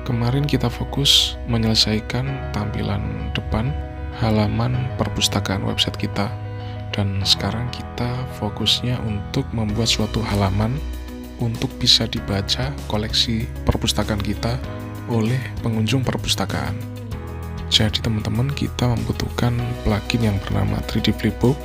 Kemarin kita fokus menyelesaikan tampilan depan halaman perpustakaan website kita, dan sekarang kita fokusnya untuk membuat suatu halaman untuk bisa dibaca koleksi perpustakaan kita oleh pengunjung perpustakaan. Jadi teman-teman, kita membutuhkan plugin yang bernama 3D Flipbook.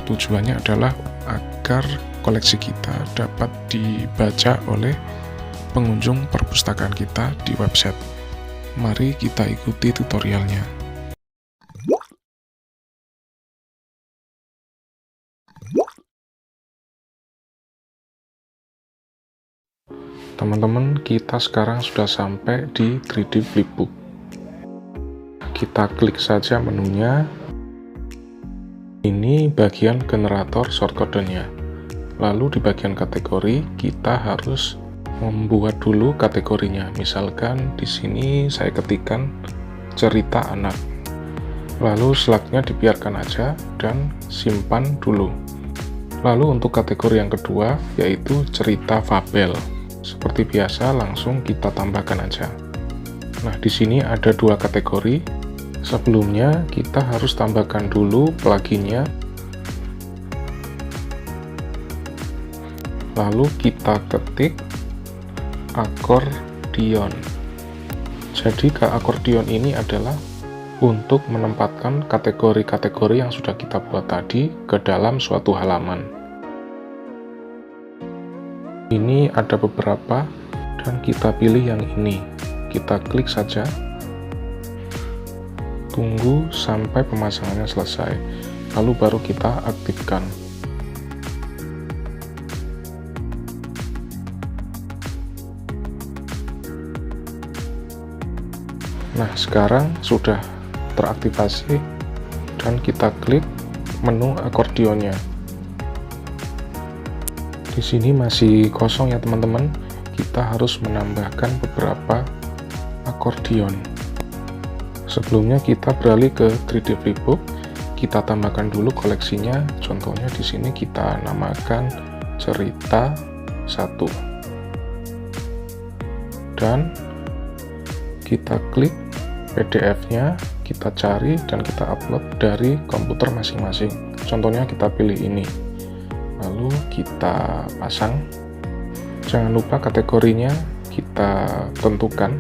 Tujuannya adalah agar koleksi kita dapat dibaca oleh pengunjung perpustakaan kita di website. Mari kita ikuti tutorialnya. Teman-teman, kita sekarang sudah sampai di 3D Flipbook. Kita klik saja menunya. Ini bagian generator shortcode-nya. Lalu di bagian kategori kita harus membuat dulu kategorinya. Misalkan di sini saya ketikkan cerita anak. Lalu slugnya dibiarkan aja dan simpan dulu. Lalu untuk kategori yang kedua yaitu cerita fabel. Seperti biasa langsung kita tambahkan aja. Nah, di sini ada dua kategori. Sebelumnya kita harus tambahkan dulu pluginnya. Lalu kita ketik akordion. Jadi akordion ini adalah untuk menempatkan kategori-kategori yang sudah kita buat tadi ke dalam suatu halaman. Ini ada beberapa dan kita pilih yang ini. Kita klik saja. Tunggu sampai pemasangannya selesai. Lalu baru kita aktifkan. Nah, sekarang sudah teraktivasi dan kita klik menu akordionnya. Di sini masih kosong ya teman-teman. Kita harus menambahkan beberapa akordion. Sebelumnya kita beralih ke 3D Flipbook. Kita tambahkan dulu koleksinya. Contohnya di sini kita namakan cerita 1. Dan kita klik PDF-nya, kita cari dan kita upload dari komputer masing-masing. Contohnya kita pilih ini. Lalu kita pasang. Jangan lupa kategorinya kita tentukan.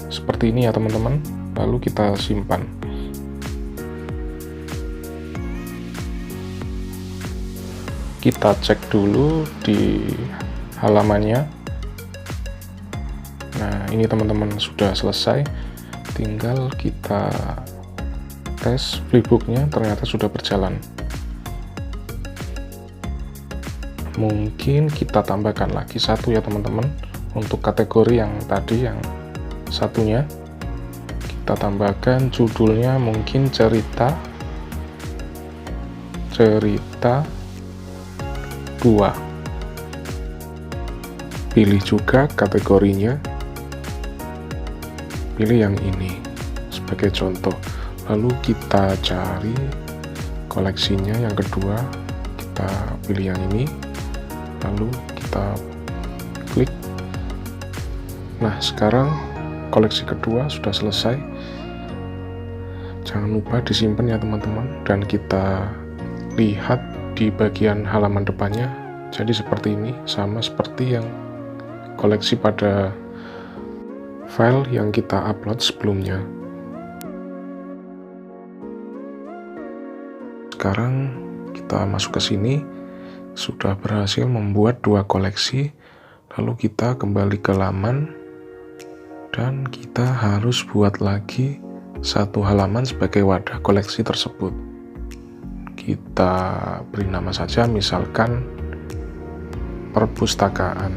Seperti ini ya teman-teman. Lalu kita simpan. Kita cek dulu di halamannya. Nah, ini teman-teman sudah selesai. Tinggal kita tes flipbooknya, ternyata sudah berjalan. Mungkin kita tambahkan lagi satu ya teman-teman. Untuk kategori yang tadi, yang satunya, kita tambahkan judulnya mungkin cerita 2. Pilih juga kategorinya. Pilih yang ini sebagai contoh. Lalu kita cari koleksinya yang kedua. Kita pilih yang ini. Lalu kita klik. Nah, sekarang koleksi kedua sudah selesai. Jangan lupa disimpan ya teman-teman. Dan kita lihat di bagian halaman depannya. Jadi seperti ini, sama seperti yang koleksi pada file yang kita upload sebelumnya. Sekarang kita masuk ke sini. Sudah berhasil membuat dua koleksi. Lalu kita kembali ke laman dan kita harus buat lagi satu halaman sebagai wadah koleksi tersebut. Kita beri nama saja, misalkan perpustakaan.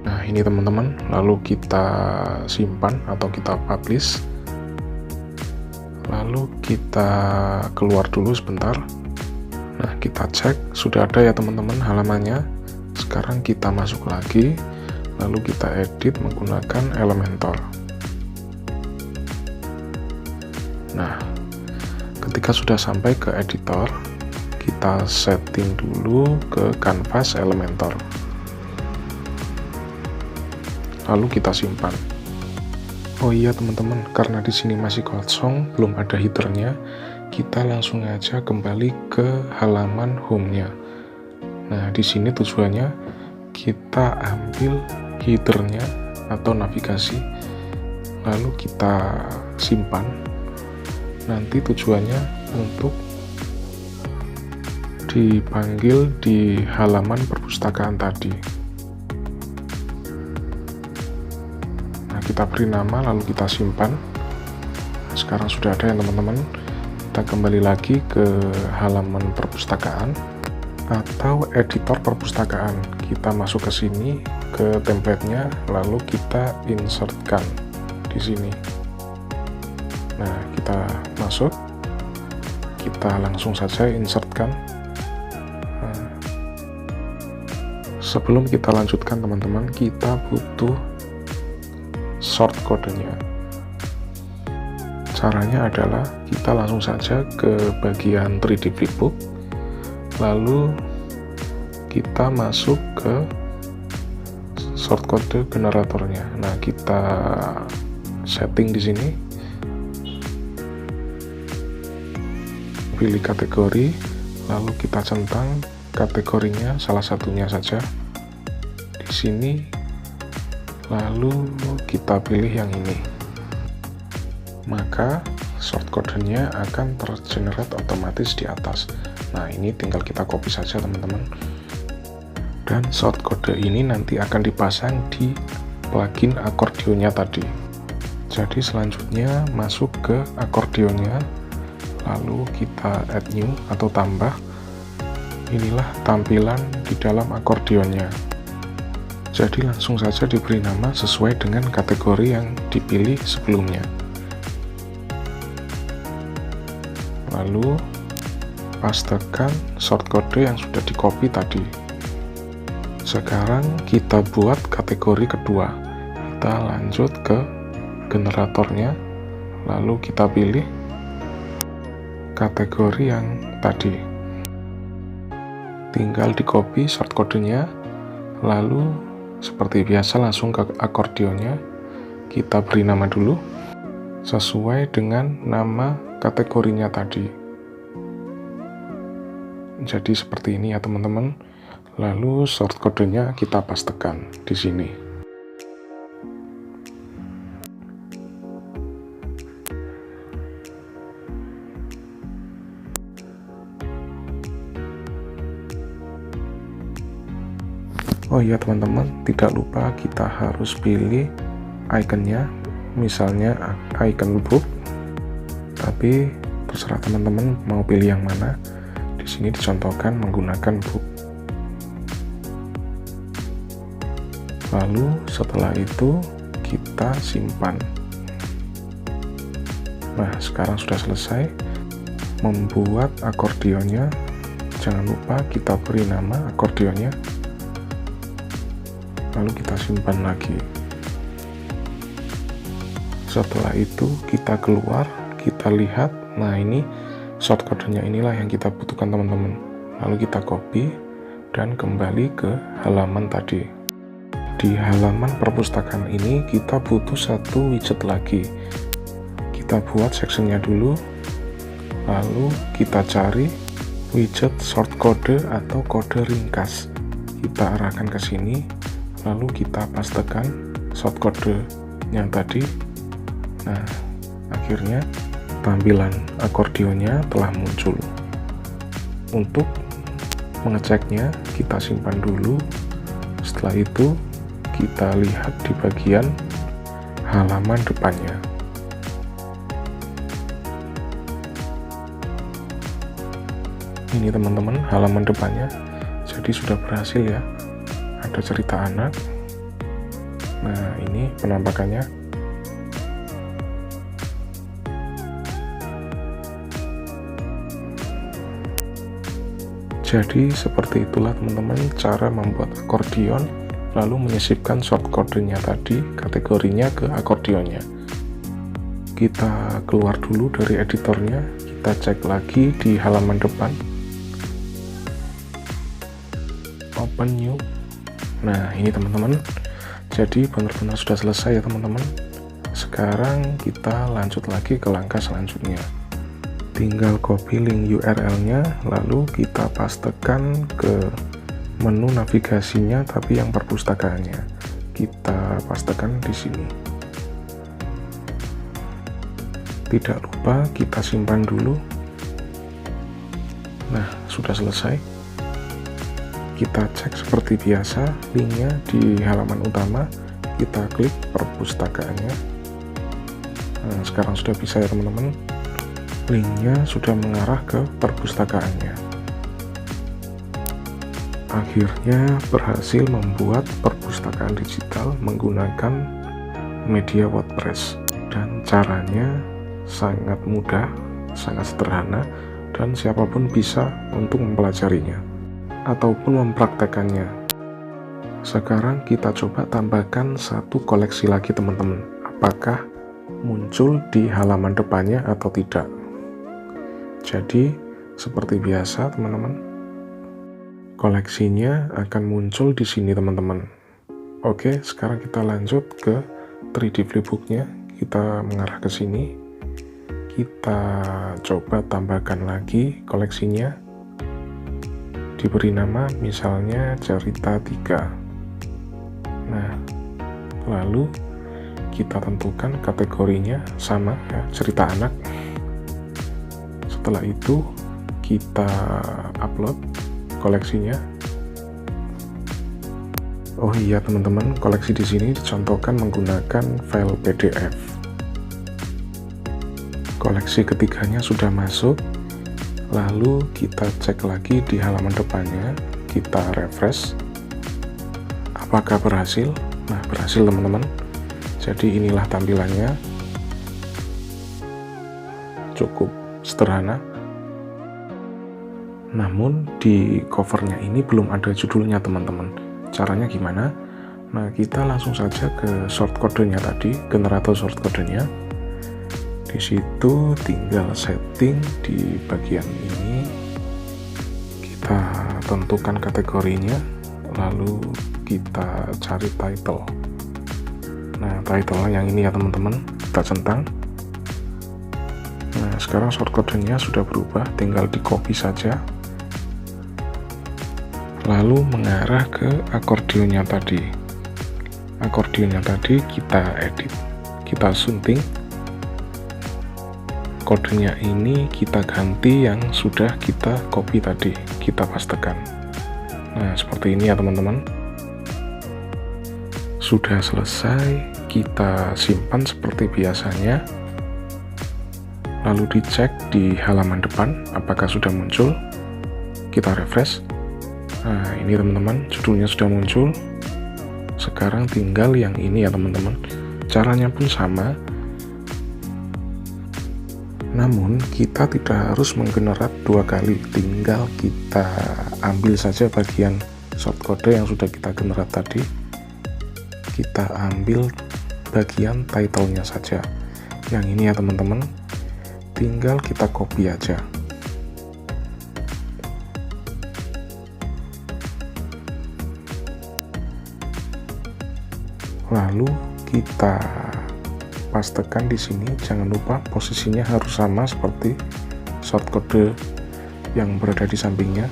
Nah, ini teman-teman, lalu kita simpan atau kita publish. Lalu kita keluar dulu sebentar. Nah, kita cek sudah ada ya teman-teman halamannya. Sekarang kita masuk lagi, lalu kita edit menggunakan Elementor. Nah, ketika sudah sampai ke editor, kita setting dulu ke kanvas Elementor. lalu kita simpan. Oh iya teman-teman, karena di sini masih kosong, belum ada headernya, kita langsung aja kembali ke halaman home-nya. Nah, di sini tujuannya kita ambil headernya atau navigasi, lalu kita simpan. Nanti tujuannya untuk dipanggil di halaman perpustakaan tadi. Nah, kita beri nama lalu kita simpan. Sekarang sudah ada ya teman-teman. Kita kembali lagi ke halaman perpustakaan atau editor perpustakaan. Kita masuk ke sini ke template-nya, lalu kita insertkan di sini. Nah, kita masuk, kita langsung saja insertkan. Nah, sebelum kita lanjutkan teman-teman, kita butuh short code-nya. Caranya adalah kita langsung saja ke bagian 3D flipbook, lalu kita masuk ke shortcode generatornya. Nah, kita setting di sini, pilih kategori, lalu kita centang kategorinya salah satunya saja di sini, lalu kita pilih yang ini. Maka shortcode-nya akan tergenerate otomatis di atas. Nah, ini tinggal kita copy saja teman-teman. Dan shortcode ini nanti akan dipasang di plugin akordionnya tadi. Jadi selanjutnya masuk ke akordionnya, lalu kita add new atau tambah. Inilah tampilan di dalam akordionnya. Jadi langsung saja diberi nama sesuai dengan kategori yang dipilih sebelumnya. Lalu pastekan shortcode yang sudah di copy tadi. Sekarang kita buat kategori kedua. Kita lanjut ke generatornya, lalu kita pilih kategori yang tadi. Tinggal di copy shortcode-nya, lalu seperti biasa langsung ke akordionnya. Kita beri nama dulu sesuai dengan nama kategorinya tadi. Jadi seperti ini ya teman-teman. Lalu shortcode-nya kita pastekan di sini. Oh iya teman-teman, tidak lupa kita harus pilih ikonnya, misalnya icon book. Tapi terserah teman-teman mau pilih yang mana. Di sini dicontohkan menggunakan book. Lalu setelah itu kita simpan. Nah, sekarang sudah selesai membuat akordionnya. Jangan lupa kita beri nama akordionnya. Lalu kita simpan lagi. Setelah itu kita keluar, kita lihat. Nah, ini shortcode-nya inilah yang kita butuhkan teman-teman. Lalu kita copy dan kembali ke halaman tadi. Di halaman perpustakaan ini kita butuh satu widget lagi. Kita buat sectionnya dulu, lalu kita cari widget shortcode atau kode ringkas. Kita arahkan ke sini, lalu kita pastekan shortcode yang tadi. Nah, akhirnya tampilan akordionnya telah muncul. Untuk mengeceknya, kita simpan dulu. Setelah itu kita lihat di bagian halaman depannya. Ini teman-teman halaman depannya. Jadi sudah berhasil ya. Ada cerita anak. Nah, ini penampakannya. Jadi seperti itulah teman-teman cara membuat akordion, lalu menyisipkan shortcode-nya tadi, kategorinya ke akordionnya. Kita keluar dulu dari editornya, kita cek lagi di halaman depan. Open new. Nah, ini teman-teman. Jadi benar-benar sudah selesai ya teman-teman. Sekarang kita lanjut lagi ke langkah selanjutnya. Tinggal copy link URL-nya, lalu kita pastekan ke menu navigasinya, tapi yang perpustakaannya. Kita pastekan di sini. Tidak lupa kita simpan dulu. Nah, sudah selesai. Kita cek seperti biasa linknya di halaman utama, kita klik perpustakaannya. Nah, sekarang sudah bisa ya teman-teman, linknya sudah mengarah ke perpustakaannya. Akhirnya berhasil membuat perpustakaan digital menggunakan media WordPress, dan caranya sangat mudah, sangat sederhana, dan siapapun bisa untuk mempelajarinya ataupun mempraktekannya. Sekarang kita coba tambahkan satu koleksi lagi teman-teman. Apakah muncul di halaman depannya atau tidak? Jadi seperti biasa teman-teman, koleksinya akan muncul di sini teman-teman. Oke, sekarang kita lanjut ke 3D Flipbook-nya. Kita mengarah ke sini. Kita coba tambahkan lagi koleksinya. Diberi nama misalnya cerita 3. Nah, lalu kita tentukan kategorinya sama ya, cerita anak. Setelah itu kita upload koleksinya. Oh iya teman-teman, koleksi di sini dicontohkan menggunakan file PDF. Koleksi ketiganya sudah masuk. Lalu kita cek lagi di halaman depannya, kita refresh. Apakah berhasil? Nah, berhasil teman-teman. Jadi inilah tampilannya. Cukup sederhana. Namun di covernya ini belum ada judulnya teman-teman. Caranya gimana? Nah, kita langsung saja ke shortcode-nya tadi, generator shortcode-nya. Di situ tinggal setting di bagian ini, kita tentukan kategorinya, lalu kita cari title. Nah, title-nya yang ini ya teman-teman, kita centang. Nah, sekarang shortcode-nya sudah berubah, tinggal di copy saja, lalu mengarah ke akordionnya tadi. Akordionnya tadi kita edit, kita sunting. Kodenya ini kita ganti yang sudah kita copy tadi, kita pastekan. Nah, seperti ini ya teman-teman. Sudah selesai, kita simpan seperti biasanya. Lalu dicek di halaman depan apakah sudah muncul. Kita refresh. Nah, ini teman-teman, judulnya sudah muncul. Sekarang tinggal yang ini ya teman-teman. Caranya pun sama. Namun kita tidak harus menggenerate 2 kali, tinggal kita ambil saja bagian shortcode yang sudah kita generate tadi, kita ambil bagian title-nya saja. Yang ini ya teman-teman, tinggal kita copy aja. Lalu kita pastekan di sini. Jangan lupa posisinya harus sama seperti shortcode yang berada di sampingnya.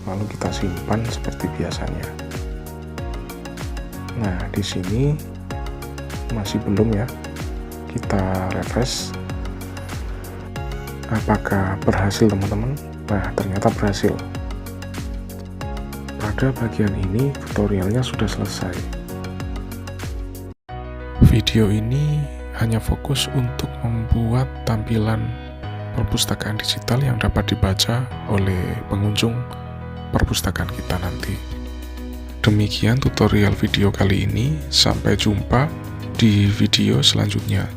Lalu kita simpan seperti biasanya. Nah, di sini masih belum ya. Kita refresh. Apakah berhasil teman-teman? Nah, ternyata berhasil. Pada bagian ini tutorialnya sudah selesai. Video ini hanya fokus untuk membuat tampilan perpustakaan digital yang dapat dibaca oleh pengunjung perpustakaan kita nanti. Demikian tutorial video kali ini, sampai jumpa di video selanjutnya.